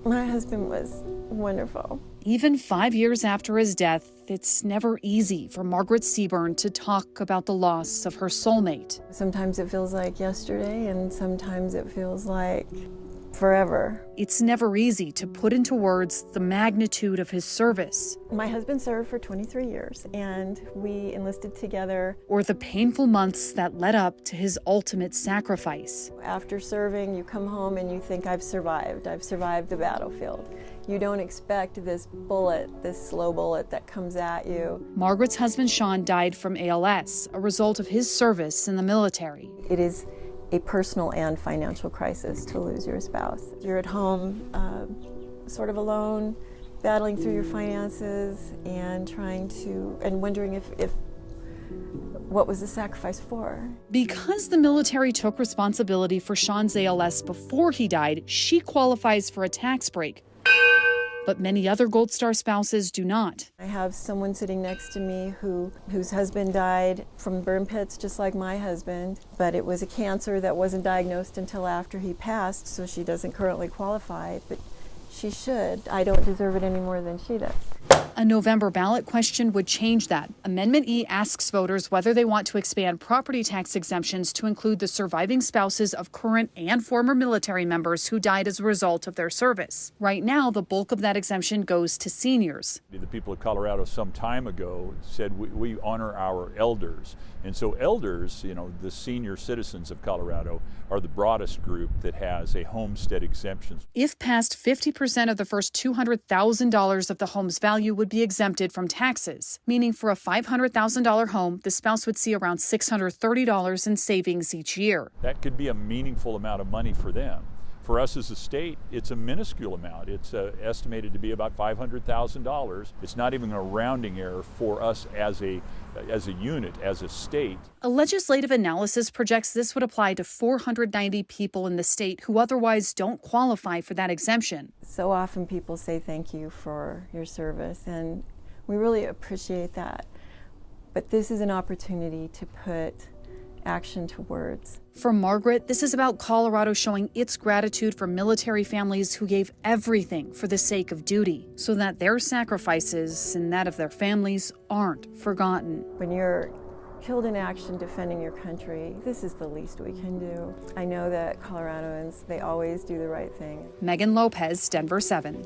My husband was wonderful. Even 5 years after his death, it's never easy for Margaret Seaburn to talk about the loss of her soulmate. Sometimes it feels like yesterday, and sometimes it feels like forever. It's never easy to put into words the magnitude of his service. My husband served for 23 years, and we enlisted together. Or the painful months that led up to his ultimate sacrifice. After serving, you come home and you think, I've survived the battlefield. You don't expect this bullet, this slow bullet that comes at you. Margaret's husband Sean died from ALS, a result of his service in the military. It is a personal and financial crisis to lose your spouse. You're at home, sort of alone, battling through your finances and wondering if what was the sacrifice for? Because the military took responsibility for Sean's ALS before he died, she qualifies for a tax break. But many other Gold Star spouses do not. I have someone sitting next to me whose husband died from burn pits just like my husband, but it was a cancer that wasn't diagnosed until after he passed, so she doesn't currently qualify, but she should. I don't deserve it any more than she does. A November ballot question would change that. Amendment E asks voters whether they want to expand property tax exemptions to include the surviving spouses of current and former military members who died as a result of their service. Right now, the bulk of that exemption goes to seniors. The people of Colorado some time ago said we honor our elders. And so elders, the senior citizens of Colorado, are the broadest group that has a homestead exemption. If passed, 50% of the first $200,000 of the home's value would be exempted from taxes, meaning for a $500,000 home, the spouse would see around $630 in savings each year. That could be a meaningful amount of money for them. For us as a state, it's a minuscule amount. It's estimated to be about $500,000. It's not even a rounding error for us as a unit, as a state. A legislative analysis projects this would apply to 490 people in the state who otherwise don't qualify for that exemption. So often people say thank you for your service, and we really appreciate that. But this is an opportunity to put action to words. For Margaret, this is about Colorado showing its gratitude for military families who gave everything for the sake of duty, so that their sacrifices and that of their families aren't forgotten. When you're killed in action defending your country, this is the least we can do. I know that Coloradoans, they always do the right thing. Megan Lopez, Denver 7.